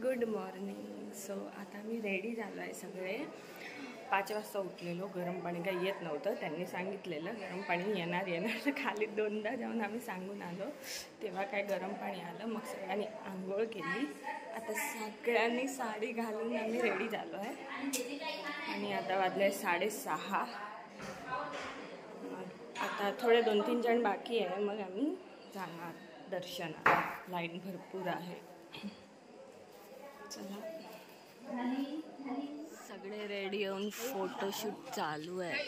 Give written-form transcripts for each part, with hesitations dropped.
Good morning. So आता मी ready झालो आहे. सगळे 5 वाजता उठलेलो. गरम पाणी काही येत नव्हतं. त्यांनी सांगितलेलं गरम पाणी येणार तर खाली 2दा जाऊन आम्ही सांगून आलो. तेव्हा काय गरम पाणी आलं. मग सगळ्यांनी आंघोळ केली. आता सगळ्यांनी साडी घालून आम्ही रेडी झालो आहे. आणि आता वाजले 6:30. आता थोडे 2-3 जण बाकी आहे. मग आम्ही जाणार दर्शनाला. लाईन भरपूर आहे. चला सगळे रेडी होऊन फोटोशूट चालू आहे.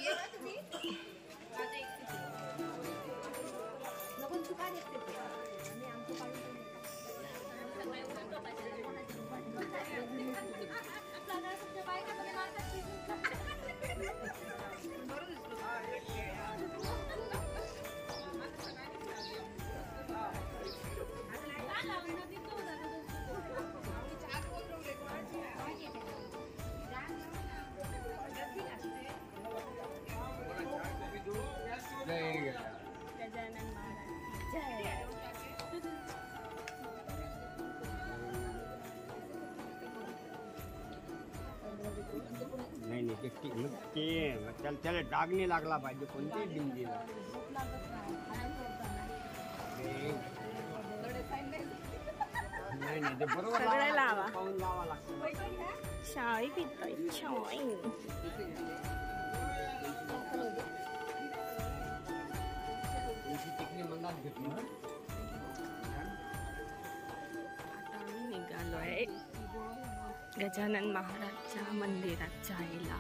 गजानन महाराज जय. नाही त्याला डाग नाही लागला पाहिजे कोणत्याही बिंदीला. नाही ते बरोबर लावा पाहून लावा लागतं. शाई पिताय शाई. आता आम्ही निघालो आहे गजानन महाराजच्या मंदिरात जायला.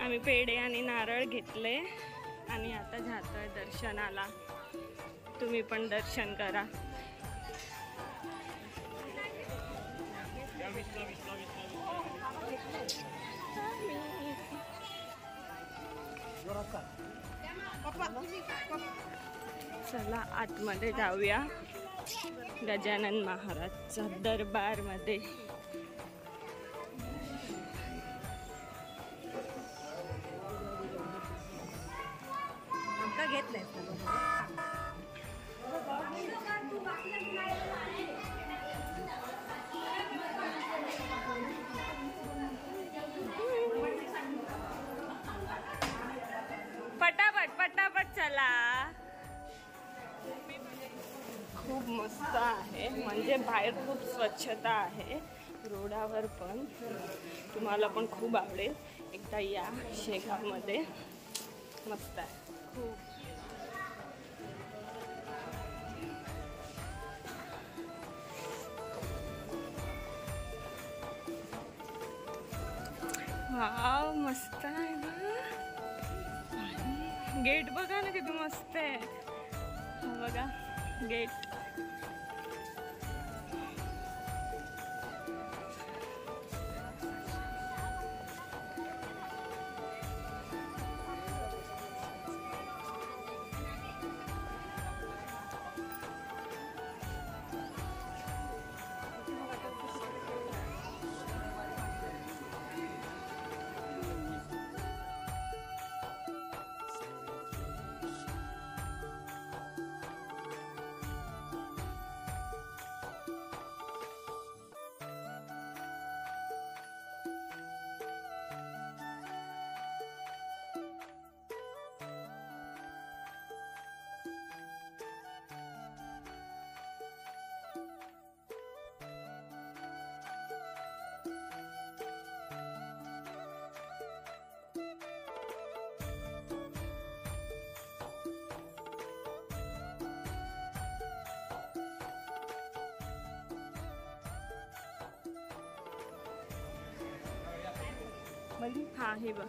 आम्ही पेढे आणि नारळ घेतले आणि आता जातोय दर्शनाला. तुम्ही पण दर्शन करा. चला आतमध्ये जाऊया गजानन महाराजच्या दरबार मध्ये. घेतलंय पटापट चला. खूप मस्त आहे. म्हणजे बाहेर खूप स्वच्छता आहे. रोडावर पण. तुम्हाला पण खूप आवडेल. एकदा या शेगावमध्ये. मस्त आहे खूप. वाव मस्त आहे ना. गेट बघा ना किती मस्त आहे. बघा गेट. हाँ हे बघ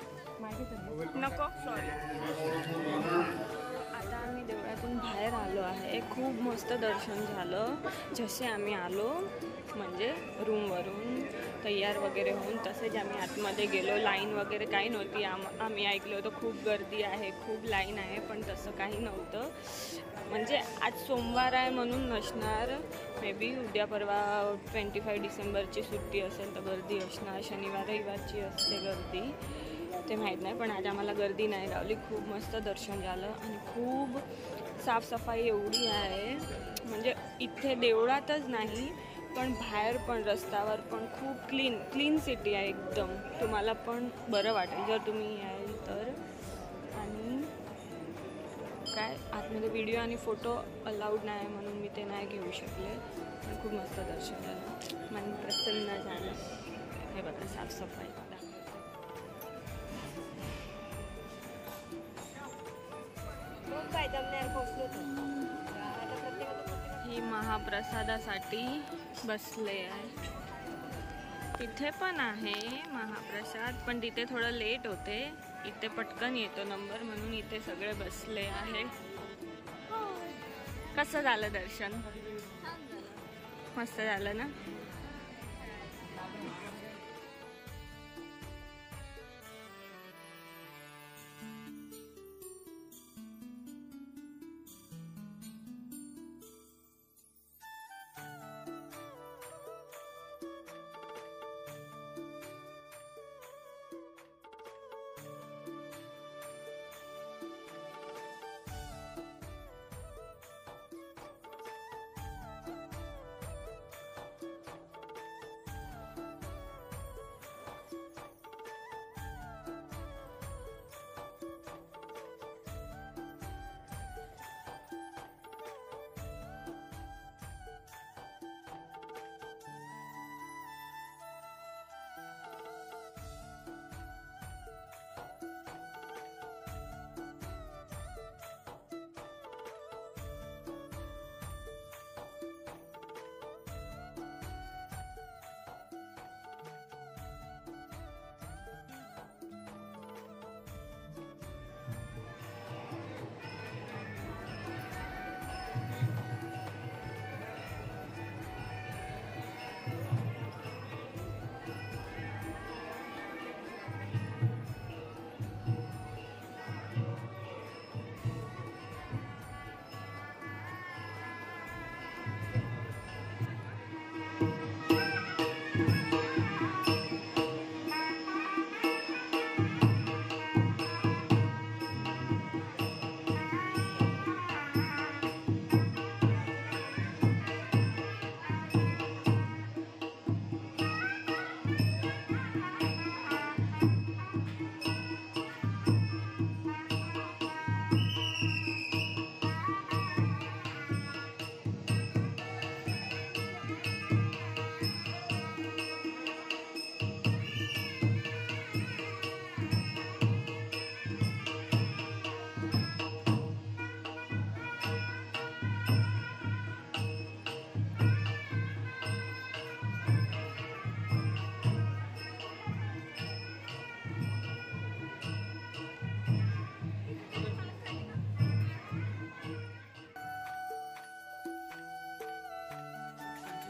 नको सॉरी खूप मस्त दर्शन झालं. जसे आम्ही आलो म्हणजे रूमवरून तयार वगैरे होऊन तसेच आम्ही आतमध्ये गेलो. लाईन वगैरे काही नव्हती. आम्ही ऐकलं होतं खूप गर्दी आहे, खूप लाईन आहे, पण तसं काही नव्हतं. म्हणजे आज सोमवार आहे म्हणून नसणार, मे बी उद्या परवा 25 डिसेंबरची सुट्टी असेल तर गर्दी असणार. शनिवार रविवारची असते गर्दी, ते माहीत नाही, पण आज आम्हाला गर्दी नाही लावली. खूप मस्त दर्शन झालं आणि खूप साफसफाई एवढी आहे, म्हणजे इथे देवळातच नाही पण बाहेर पण रस्त्यावर पण खूप क्लीन सिटी आहे एकदम. तुम्हाला पण बरं वाटेल जर तुम्ही याल तर. आणि काय आतमध्ये व्हिडिओ आणि फोटो अलाउड नाही म्हणून मी ते नाही घेऊ शकले, पण खूप मस्त दर्शन झालं, मन प्रसन्न झालं. हे बघा साफसफाई. ही महाप्रसादासाठी बसले आहे. तिथे पण आहे महाप्रसाद, पण तिथे थोडं लेट होते. इथे पटकन येतो नंबर म्हणून इथे सगळे बसले आहे. कसं झालं दर्शन? मस्त झालं ना.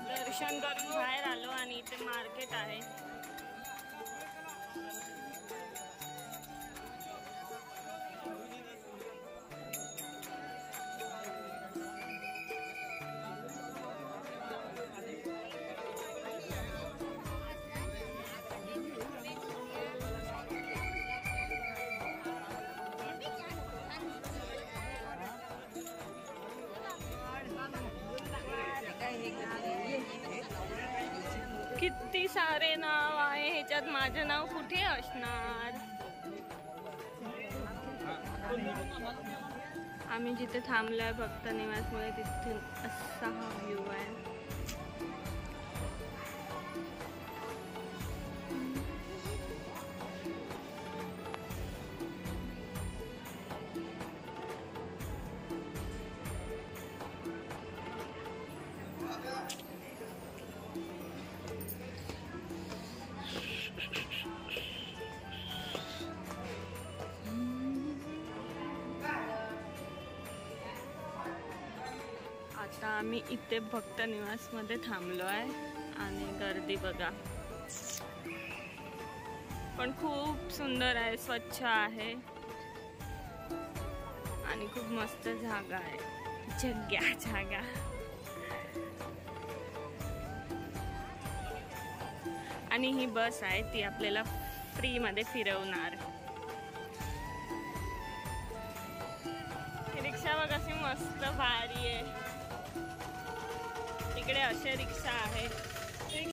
दर्शन करून बाहेर आलो आणि इथे मार्केट आहे. किती सारे नाव आहे ह्याच्यात, माझं नाव कुठे असणार? आम्ही जिथे थांबलोय भक्त निवासमुळे तिथे असा हा व्ह्यू आहे. आता आम्ही इथे भक्त निवासमध्ये थांबलो आहे आणि गर्दी बघा, पण खूप सुंदर आहे, स्वच्छ आहे आणि खूप मस्त जागा आहे, जागा. आणि ही बस आहे ती आपल्याला फ्री मध्ये फिरवणार. रिक्षा बघ कशी मस्त भारी आहे. इकडे अशा रिक्षा आहेत.